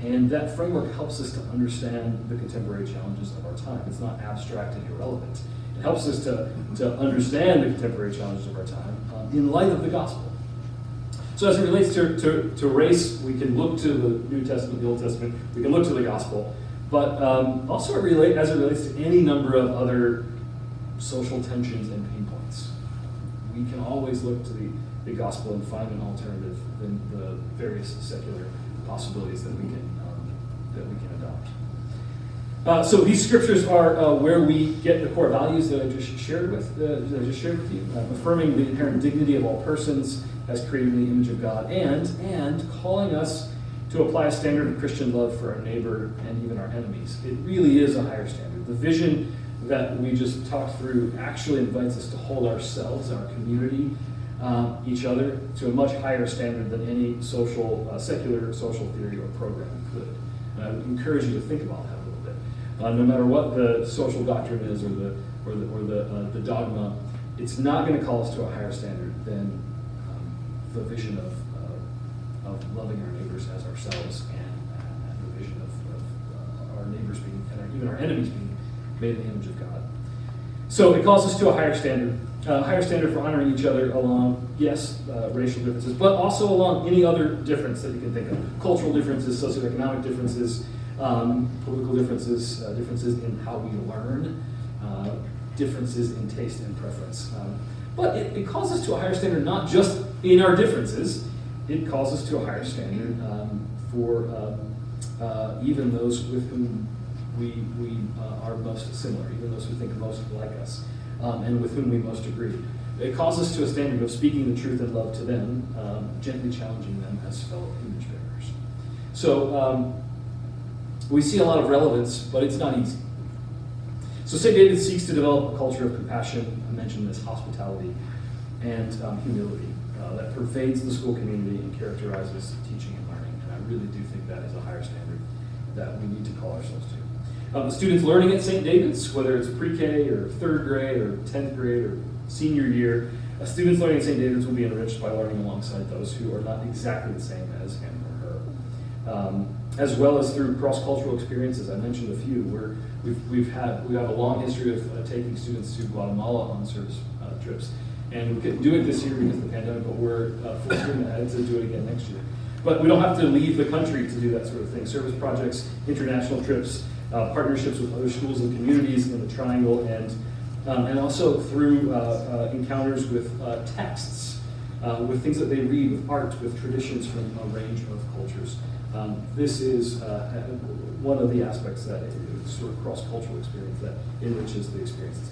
And that framework helps us to understand the contemporary challenges of our time. It's not abstract and irrelevant. It helps us to understand the contemporary challenges of our time in light of the gospel. So as it relates to race, we can look to the New Testament, the Old Testament, we can look to the gospel, but also as it relates to any number of other social tensions and pain points. We can always look to the gospel and find an alternative than the various secular possibilities that we can adopt. So these scriptures are where we get the core values that I just shared with you, affirming the inherent dignity of all persons as created in the image of God, and calling us to apply a standard of Christian love for our neighbor and even our enemies. It really is a higher standard. The vision that we just talked through actually invites us to hold ourselves, our community, each other, to a much higher standard than any secular social theory or program could. And I would encourage you to think about that a little bit. No matter what the social doctrine is or the dogma, it's not going to call us to a higher standard than the vision of loving our neighbors as ourselves, and the vision of our neighbors being, and even our enemies being made in the image of God. So it calls us to a higher standard for honoring each other along, yes, racial differences, but also along any other difference that you can think of. Cultural differences, socioeconomic differences, political differences, differences in how we learn, differences in taste and preference. But it calls us to a higher standard not just in our differences, it calls us to a higher standard for even those with whom we are most similar, even those who think most like us, and with whom we most agree. It calls us to a standard of speaking the truth and love to them, gently challenging them as fellow image bearers. So we see a lot of relevance, but it's not easy. So St. David seeks to develop a culture of compassion, I mentioned this, hospitality, and humility that pervades the school community and characterizes teaching and learning. And I really do think that is a higher standard that we need to call ourselves to. The students learning at St. David's, whether it's pre-K or 3rd grade or 10th grade or senior year, students learning at St. David's will be enriched by learning alongside those who are not exactly the same as him or her. As well as through cross-cultural experiences. I mentioned a few where we have a long history of taking students to Guatemala on service trips. And we couldn't do it this year because of the pandemic, but we're forcing ahead to do it again next year. But we don't have to leave the country to do that sort of thing. Service projects, international trips, partnerships with other schools and communities in the Triangle, and also through encounters with texts, with things that they read, with art, with traditions from a range of cultures. This is one of the aspects that is sort of cross-cultural experience that enriches the experiences.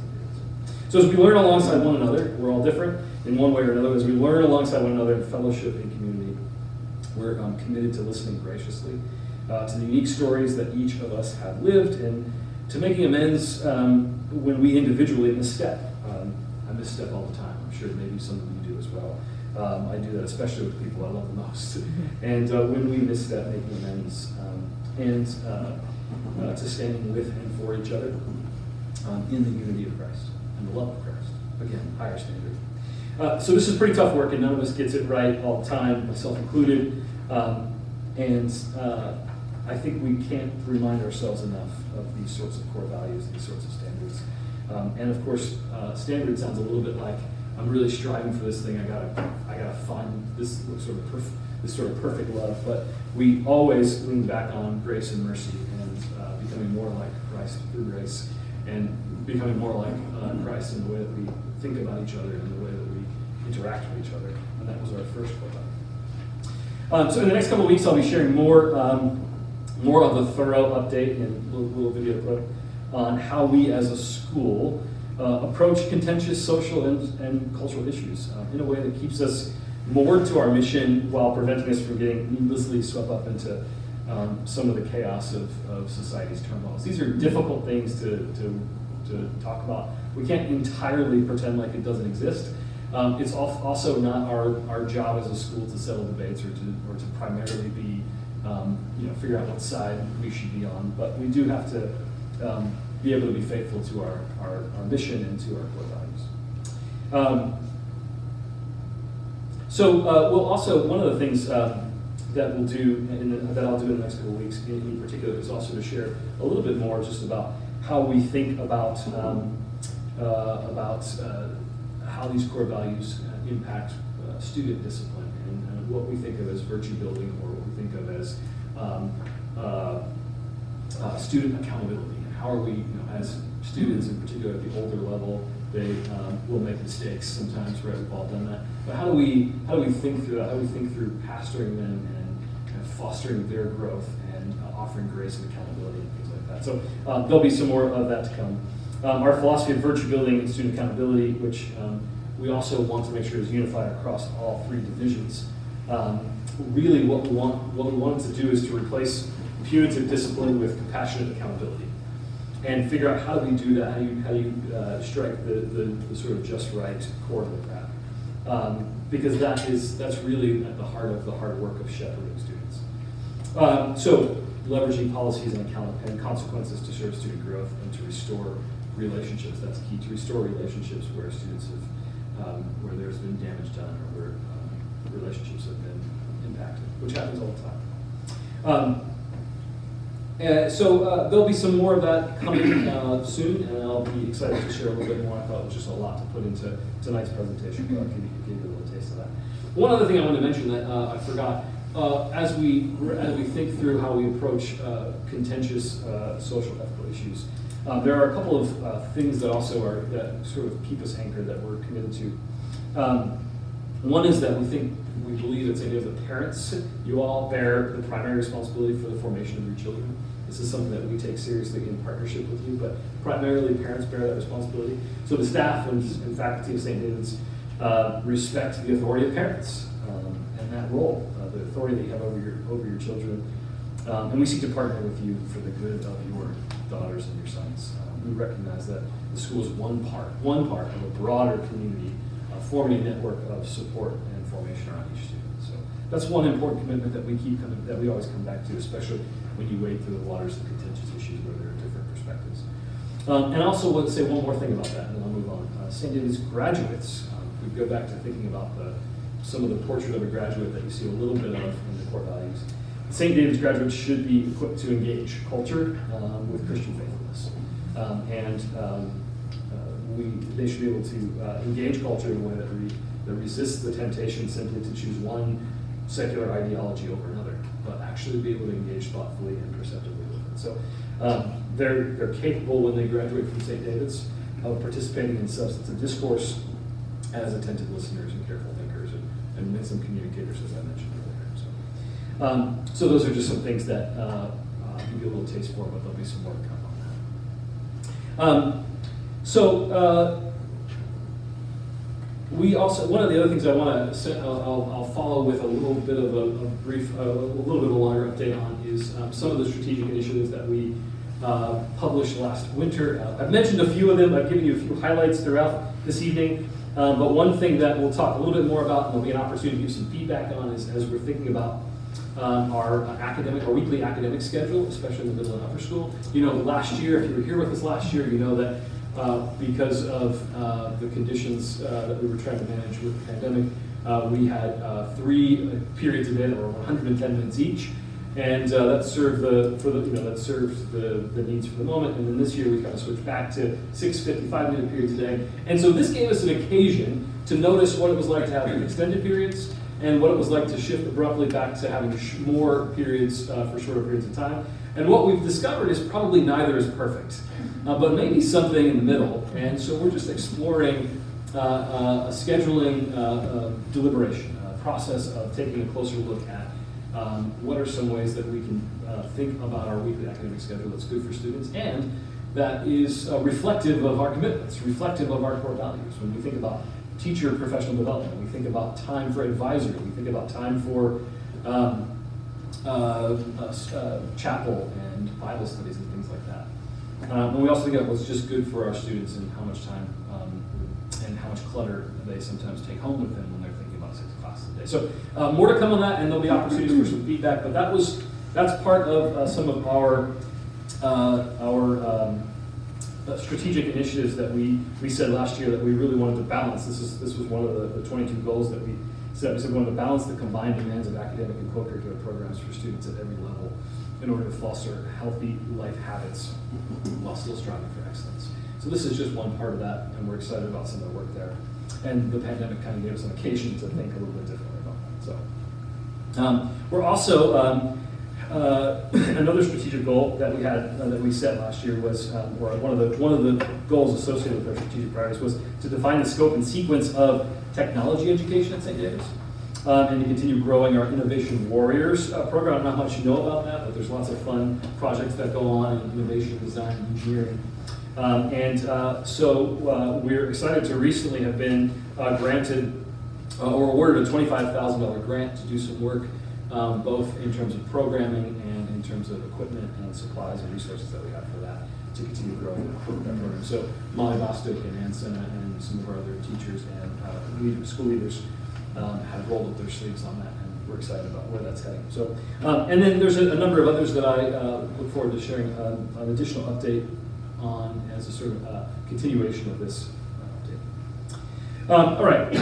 So as we learn alongside one another, we're all different in one way or another. As we learn alongside one another in fellowship and community, we're committed to listening graciously to the unique stories that each of us have lived, and to making amends when we individually misstep. I misstep all the time. I'm sure maybe some of you do as well. I do that especially with people I love the most. And when we misstep, making amends, and to standing with and for each other in the unity of Christ and the love of Christ. Again, higher standard. So this is pretty tough work, and none of us gets it right all the time, myself included. And I think we can't remind ourselves enough of these sorts of core values, these sorts of standards. And of course, standard sounds a little bit like I'm really striving for this thing. I gotta find this sort of perfect love. But we always lean back on grace and mercy and becoming more like Christ through grace, and becoming more like Christ in the way that we think about each other and the way that we interact with each other. And that was our first core value. So in the next couple of weeks, I'll be sharing more of the thorough update and a little video clip on how we as a school approach contentious social and cultural issues in a way that keeps us moored to our mission while preventing us from getting needlessly swept up into some of the chaos of society's turmoils. These are difficult things to talk about. We can't entirely pretend like it doesn't exist. It's also not our job as a school to settle debates or to primarily be figure out what side we should be on. But we do have to be able to be faithful to our mission and to our core values. So we'll also, one of the things that we'll do, that I'll do in the next couple of weeks in particular, is also to share a little bit more just about how we think about how these core values impact student discipline and what we think of as virtue building, or what we think of as student accountability. And how are we, as students in particular at the older level, they will make mistakes sometimes, right? We've all done that. But how do we think through that? How do we think through pastoring them and fostering their growth and offering grace and accountability and things like that? So there'll be some more of that to come. Our philosophy of virtue building and student accountability, which we also want to make sure is unified across all three divisions. Really, what we wanted to do is to replace punitive discipline with compassionate accountability, and figure out how do we do that? How do you strike the sort of just right chord with that? Because that's really at the heart of the hard work of shepherding students. So leveraging policies and consequences to serve student growth and to restore relationships. That's key, to restore relationships where students have, where there's been damage done, or where relationships have been impacted, which happens all the time. So there'll be some more of that coming soon, and I'll be excited to share a little bit more. I thought it was just a lot to put into tonight's presentation, but I'll give you a little taste of that. One other thing I wanted to mention that I forgot, as we think through how we approach contentious social ethical issues, there are a couple of things that also that sort of keep us anchored, that we're committed to. One is that we believe at St-Davids that parents, you all bear the primary responsibility for the formation of your children. This is something that we take seriously in partnership with you, but primarily parents bear that responsibility. So the staff and faculty of St. David's respect the authority of parents and that role, the authority that you have over your children. And we seek to partner with you for the good of your daughters and your sons. We recognize that the school is one part of a broader community, forming a network of support and formation around each student. So that's one important commitment that we always come back to, especially when you wade through the waters of contentious issues where there are different perspectives. And I also want to say one more thing about that, and then I'll move on. St. David's graduates, we go back to thinking about some of the portrait of a graduate that you see a little bit of in the core values. St. David's graduates should be equipped to engage culture with Christian faithfulness. They should be able to engage culture in a way that resists the temptation simply to choose one secular ideology over another, but actually be able to engage thoughtfully and perceptively with it. So they're capable, when they graduate from St. David's, of participating in substantive discourse as attentive listeners and careful thinkers and winsome communicators, as I mentioned earlier. So those are just some things that I'll give you a little taste for, but there'll be some more to come on that. We also, one of the other things I want to say, I'll follow with a little bit of a brief, a little bit of a longer update on, is some of the strategic initiatives that we published last winter. I've mentioned a few of them. I've given you a few highlights throughout this evening. But one thing that we'll talk a little bit more about, and there'll be an opportunity to give some feedback on, is as we're thinking about our weekly academic schedule, especially in the middle and upper school. Last year, if you were here with us last year, you know that because of the conditions that we were trying to manage with the pandemic, we had 3 periods a day that were 110 minutes each, And that served that served the needs for the moment. And then this year we kind of switched back to 6 55-minute periods a day. And so this gave us an occasion to notice what it was like to have extended periods and what it was like to shift abruptly back to having more periods for shorter periods of time. And what we've discovered is probably neither is perfect, but maybe something in the middle. And so we're just exploring a scheduling deliberation, a process of taking a closer look at what are some ways that we can think about our weekly academic schedule that's good for students and that is reflective of our commitments, reflective of our core values. When we think about teacher professional development, we think about time for advisory, we think about time for chapel and Bible studies and things like that. And we also think about what's just good for our students and how much time and how much clutter they sometimes take home with them when they're thinking about 6 classes a day. So more to come on that, and there'll be opportunities for some feedback, but that's part of some of our strategic initiatives that we said last year that we really wanted to balance. This was one of the 22 goals that we set. We said we wanted to balance the combined demands of academic and co-curricular programs for students at every level in order to foster healthy life habits while still striving for excellence. So this is just one part of that, and we're excited about some of the work there. And the pandemic kind of gave us an occasion to think a little bit differently about that. So we're also another strategic goal that we had that we set last year was, or one of the goals associated with our strategic priorities was to define the scope and sequence of technology education at St. David's, and to continue growing our Innovation Warriors program. I don't know how much you know about that, but there's lots of fun projects that go on in innovation, design, and engineering. So we're excited to recently have been granted or awarded a $25,000 grant to do some work, both in terms of programming and in terms of equipment and supplies and resources that we have for that to continue growing that program. So Molly Bostick and Ann Senna and some of our other teachers and school leaders have rolled up their sleeves on that, and we're excited about where that's heading. So, and then there's a number of others that I look forward to sharing an additional update on as a sort of continuation of this update. All right,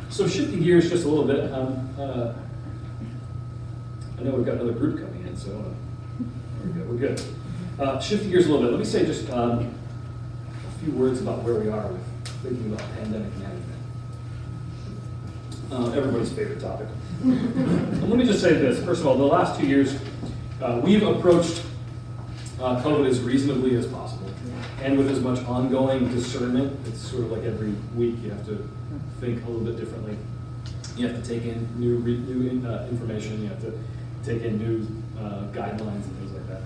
so shifting gears just a little bit. I know we've got another group coming in, so we're good. Shifting gears a little bit, let me say just a few words about where we are with thinking about pandemic management. Everybody's favorite topic. Let me just say this. First of all, the last 2 years, we've approached COVID as reasonably as possible and with as much ongoing discernment. It's sort of like every week you have to think a little bit differently. You have to take in new information. You have to take in new guidelines and things like that.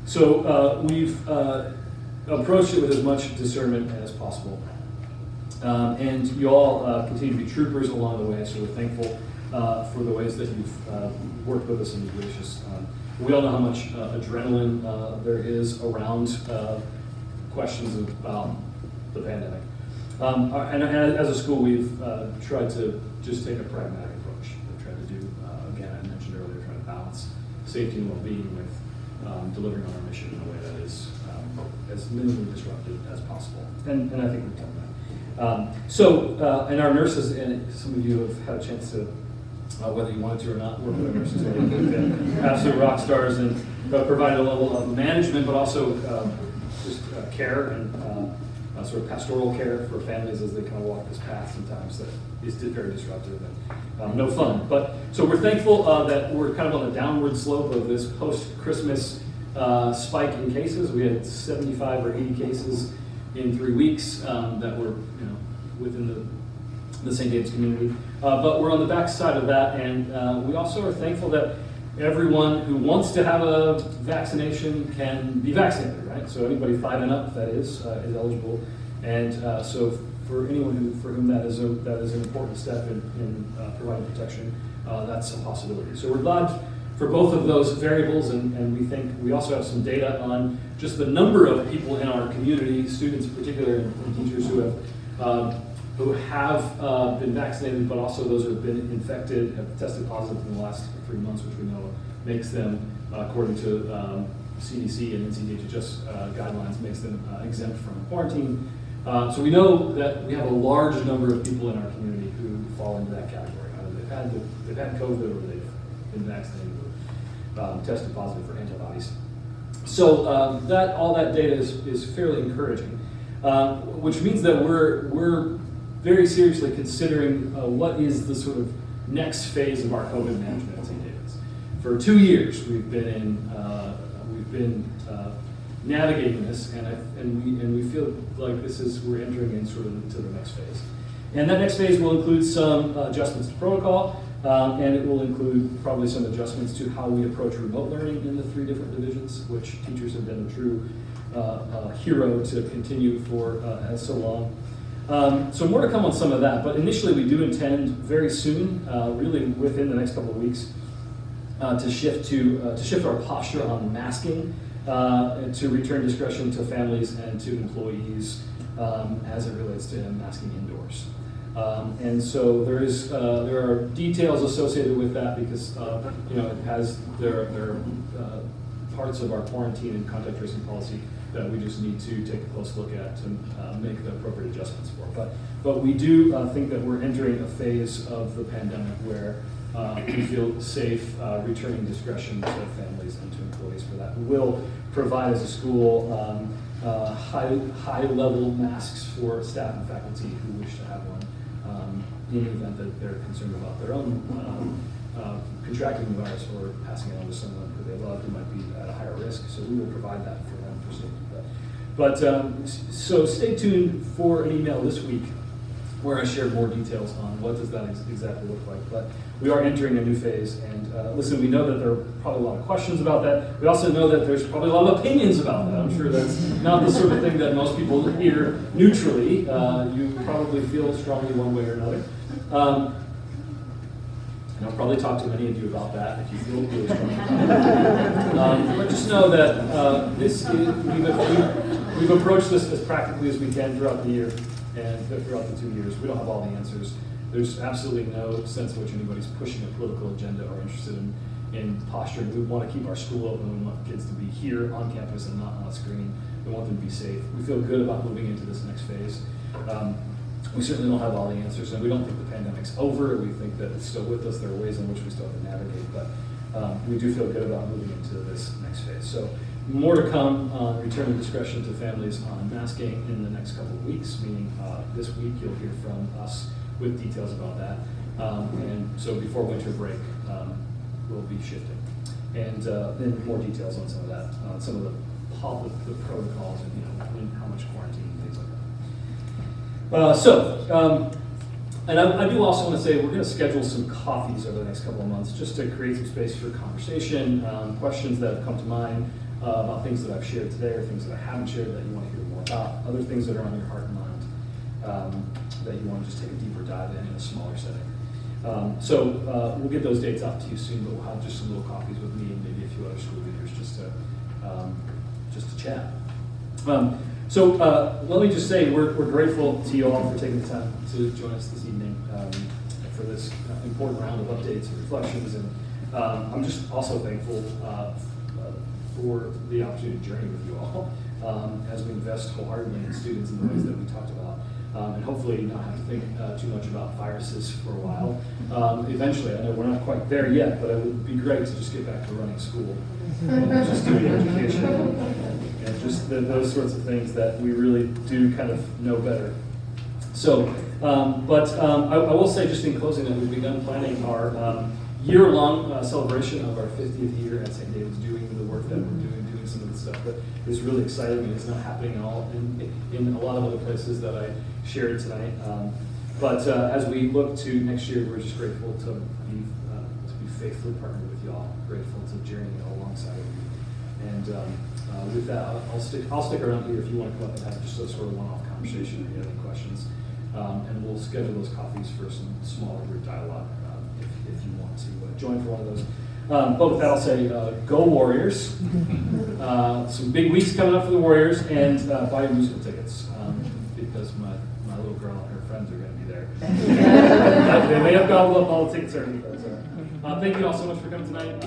So we've approached it with as much discernment as possible. And you all continue to be troopers along the way, so we're thankful for the ways that you've worked with us and been gracious. We all know how much adrenaline there is around questions about the pandemic. And as a school, we've tried to just take a pragmatic approach. We've tried to do, again, I mentioned earlier, trying to balance safety and well-being with delivering on our mission in a way that is as minimally disruptive as possible. And I think we've done that. And our nurses, and some of you have had a chance to, whether you wanted to or not, work with our nurses. They've been absolute rock stars and provide a level of management, but also just care and sort of pastoral care for families as they kind of walk this path sometimes that is very disruptive and no fun. But so we're thankful that we're kind of on the downward slope of this post-Christmas spike in cases. We had 75 or 80 cases in 3 weeks that were within the St. David's community. But we're on the backside of that, and we also are thankful that everyone who wants to have a vaccination can be vaccinated, right? So anybody 5 and up, that is eligible. And so for anyone for whom that is an important step in providing protection, that's a possibility. So we're glad for both of those variables, and we think we also have some data on just the number of people in our community, students in particular, and teachers who have been vaccinated, but also those who have been infected, have tested positive in the last 3 months, which we know makes them, according to CDC and NCDHS guidelines, makes them exempt from quarantine. So we know that we have a large number of people in our community who fall into that category. Either they've had COVID or they've been vaccinated. tested positive for antibodies. So all that data is fairly encouraging, which means that we're very seriously considering what is the sort of next phase of our COVID management at St. David's. For 2 years, we've been navigating this, and we feel like we're entering in sort of into the next phase. And that next phase will include some adjustments to protocol, and it will include probably some adjustments to how we approach remote learning in the 3 different divisions, which teachers have been a true hero to continue for so long. So more to come on some of that, but initially we do intend very soon, really within the next couple of weeks, to shift our posture on masking, to return discretion to families and to employees as it relates to masking indoors. And so there are details associated with that because there are parts of our quarantine and contact tracing policy that we just need to take a close look at to make the appropriate adjustments for. But we do think that we're entering a phase of the pandemic where we feel safe returning discretion to families and to employees for that. We will provide as a school high-level masks for staff and faculty who wish to have one in the event that they're concerned about their own contracting the virus or passing it on to someone who they love who might be at a higher risk. So we will provide that for them for safety. But so stay tuned for an email this week where I share more details on what does that exactly look like. But we are entering a new phase, and listen, we know that there are probably a lot of questions about that. We also know that there's probably a lot of opinions about that. I'm sure that's not the sort of thing that most people hear neutrally. You probably feel strongly one way or another. And I'll probably talk to many of you about that if you feel really strongly about it. But just know that we've approached this as practically as we can throughout the year. And throughout the 2 years, we don't have all the answers. There's absolutely no sense in which anybody's pushing a political agenda or interested in posturing. We want to keep our school open. We want kids to be here on campus and not on a screen. We want them to be safe. We feel good about moving into this next phase. We certainly don't have all the answers, and we don't think the pandemic's over. We think that it's still with us. There are ways in which we still have to navigate, but we do feel good about moving into this next phase. So more to come on returning discretion to families on masking in the next couple of weeks, meaning this week you'll hear from us with details about that. And so before winter break, we'll be shifting. And then more details on some of that, some of the protocols and how much quarantine and things like that. And I do also want to say we're going to schedule some coffees over the next couple of months just to create some space for conversation, questions that have come to mind about things that I've shared today or things that I haven't shared that you want to hear more about, other things that are on your heart and mind that you want to just take a deeper dive in a smaller setting. So we'll get those dates out to you soon, but we'll have just some little coffees with me and maybe a few other school leaders just to chat. So let me just say we're grateful to you all for taking the time to join us this evening for this important round of updates and reflections. And I'm just also thankful for the opportunity to journey with you all as we invest wholeheartedly in students in the ways that we talked about. And hopefully not have to think too much about viruses for a while. Eventually, I know we're not quite there yet, but it would be great to just get back to running school and just doing education and just those sorts of things that we really do kind of know better. So, I will say just in closing that we've begun planning our year-long celebration of our 50th year at St. David's, doing the work that we're doing some of the stuff that is really exciting, and it's not happening at all in a lot of other places that I shared tonight. But as we look to next year, we're just grateful to be faithfully partnered with y'all, grateful to journey alongside of you. And with that, I'll stick around here if you want to come up and have just a sort of one-off conversation or you have any questions. And we'll schedule those coffees for some smaller group dialogue if you want to join for one of those. But with that, I'll say, go Warriors. Some big weeks coming up for the Warriors, and buy your musical tickets because my little girl and her friends are going to be there. They may have gobbled up all the tickets already. But, thank you all so much for coming tonight.